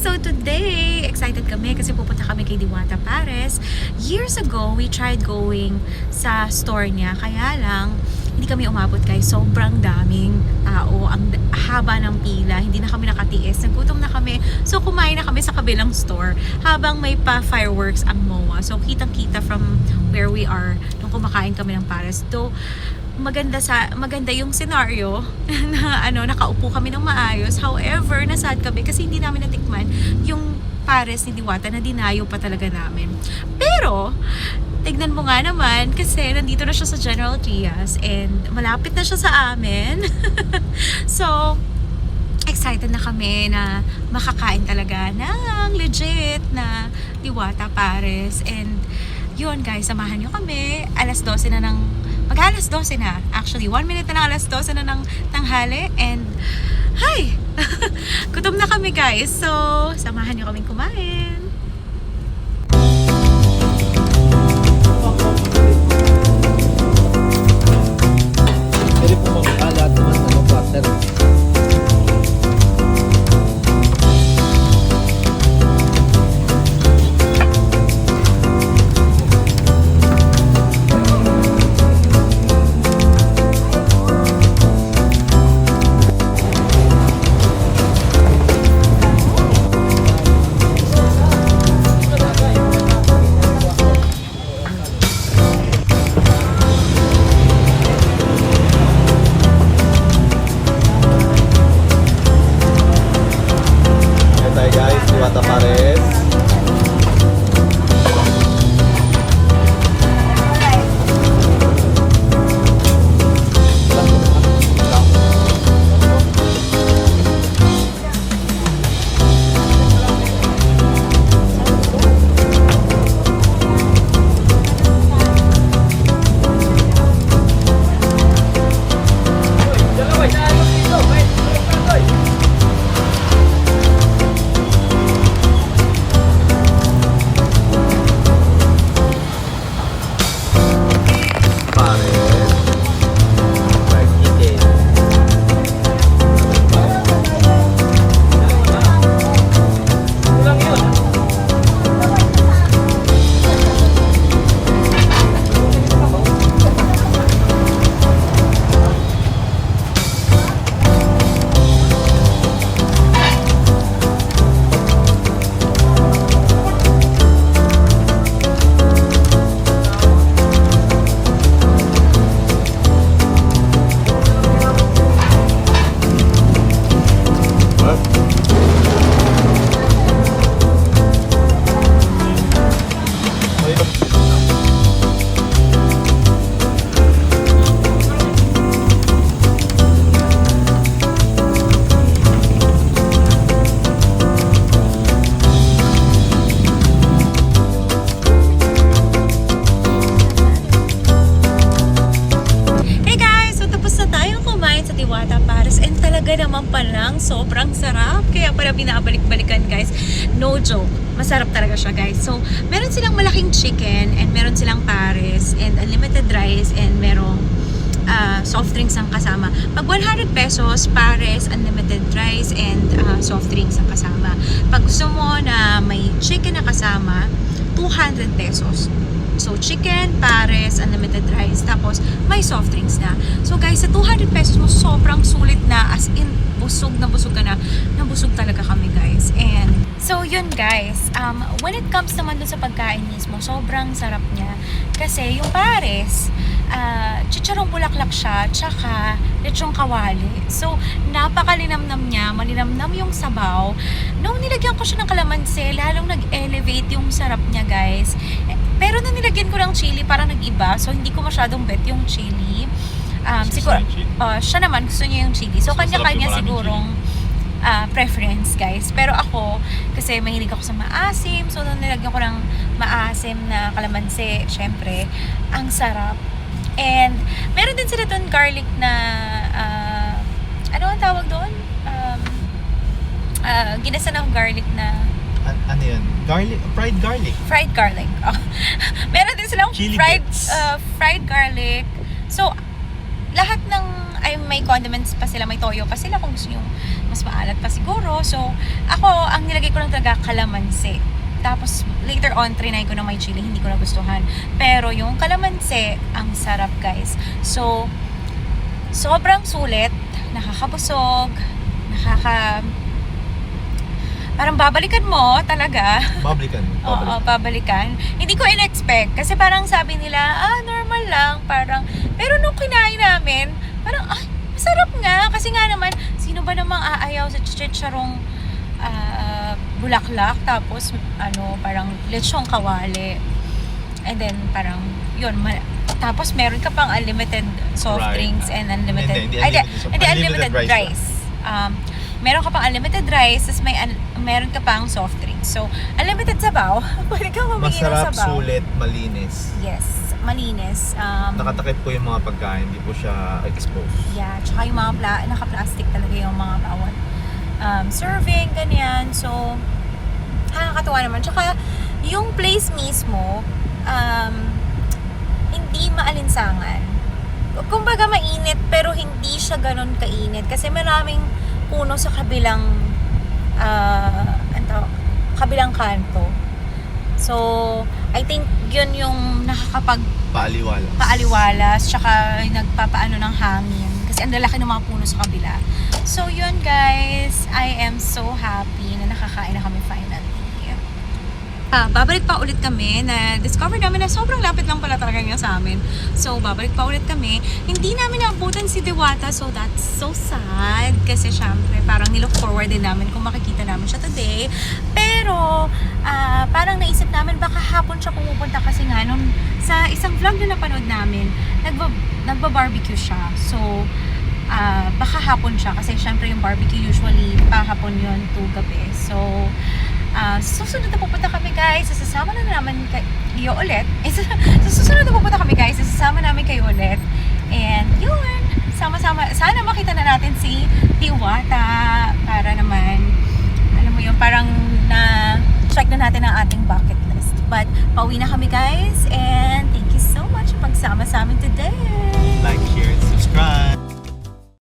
So today, excited kami kasi pupunta kami kay Diwata Pares. Years ago, we tried going sa store niya. Kaya lang, hindi kami umabot guys. Sobrang daming tao. Ang haba ng pila. Hindi na kami nakatiis. Nagutom na kami. So kumain na kami sa kabilang store habang may pa fireworks ang MOA. So kitang-kita from where we are nung kumakain kami ng Pares. Though, maganda yung scenario na nakaupo kami ng maayos. However, nasad kami kasi hindi namin natikman yung Pares ni Diwata na dinayo pa talaga namin. Pero tignan mo nga naman kasi nandito na siya sa General Trias and malapit na siya sa amin. So excited na kami na makakain talaga ng legit na Diwata Pares. And yun guys, samahan nyo kami. Mag-alas 12 na. Actually, 1 minute na lang alas 12 na ng tanghali. And, hi! Gutom na kami guys. So, samahan nyo kaming kumain. Pwede po mag-alat naman partner. Diwata Pares. Sobrang sarap. Kaya pala binabalik-balikan guys. No joke. Masarap talaga siya guys. So, meron silang malaking chicken and meron silang Pares and unlimited rice and merong soft drinks ang kasama. Pag 100 pesos, Pares, unlimited rice and soft drinks ang kasama. Pag gusto mo na may chicken na kasama, 200 pesos. So, chicken, Pares, unlimited rice, tapos may soft drinks na. So guys, sa 200 pesos mo, sobrang sulit na, as in, busog na busog ka na. Nabusog talaga kami guys. And so yun guys, when it comes naman dun sa pagkain mismo, sobrang sarap niya. Kasi yung Pares, chicharong bulaklak siya, tsaka lechong kawali. So, napakalinamnam niya, malinamnam yung sabaw. Nung nilagyan ko siya ng kalamansi, lalong nag-elevate yung sarap niya guys. Pero nung nilagyan ko ng chili, parang nag-iba. So, hindi ko masyadong bet yung chili. Siguro, siya naman gusto niya yung chili. So, kanya-kanya sigurong preference guys. Pero ako, kasi mahilig ako sa maasim. So, nung nilagyan ko ng maasim na kalamansi, syempre, ang sarap. And, meron din sila doon garlic na, ano ang tawag doon? Ginasa ng garlic na, ano yun? Garlic? Fried garlic? Fried garlic. Oh. Meron din silang chili fried garlic. So, lahat ng, ay may condiments pa sila, may toyo pa sila kung gusto nyo mas maalat pa siguro. So, ako, ang nilagay ko lang talaga kalamansi. Tapos, later on, trinay ko na may chili, hindi ko nagustuhan. Pero, yung kalamansi, ang sarap, guys. So, sobrang sulit, nakakabusog, parang babalikan mo talaga. Babalikan. Oo, babalikan. Hindi ko in-expect. Kasi parang sabi nila, normal lang. Parang, pero nung kinain namin, parang, masarap nga. Kasi nga naman, sino ba namang aayaw sa chicharong bulaklak? Tapos, parang lechong kawali. And then, parang, yun, tapos meron ka pang unlimited soft Right. drinks and unlimited... Hindi unlimited rice. rice. Meron ka pang unlimited rice, tapos meron ka pang soft drinks. So, unlimited sabaw. Pwede kang humingi ng Masarap, sabaw. sulit, malinis. Yes, malinis. Nakatakip po yung mga pagkain, hindi po siya exposed. Yeah, tsaka yung mga naka-plastic talaga yung mga bawat serving, ganyan. So, nakakatuwa naman. Tsaka, yung place mismo, hindi maalinsangan. Kumbaga mainit, pero hindi siya ganun kainit. Kasi maraming puno sa kabilang kanto. So, I think yun yung Paaliwalas. paaliwalas, tsaka nagpapaano ng hangin. Kasi ang lalaki ng mga puno sa kabila. So, yun guys, I am so happy na nakakain na kami finally. Babalik pa ulit kami na discover namin na sobrang lapit lang pala talaga niya sa amin. So, babalik pa ulit kami. Hindi namin naabutan si Diwata, so that's so sad. Kasi syempre, parang nilook forward din namin kung makikita namin siya today. Pero, parang naisip namin baka hapon siya pumupunta kasi nga nung sa isang vlog na napanood namin, nagba-barbecue siya. So, baka hapon siya kasi syempre yung barbecue usually pahapon yun to gabi. So, susunod na pupunta kami guys, sasama na naman kayo ulit. Susunod na pupunta kami guys, sasama namin kayo ulit. And yun, sama-sama, sana makita na natin si Diwata para naman, alam mo yun, parang na-check na natin ang ating bucket list. But, pauwi na kami guys, and thank you so much pagsama sa amin today. Like, share, and subscribe.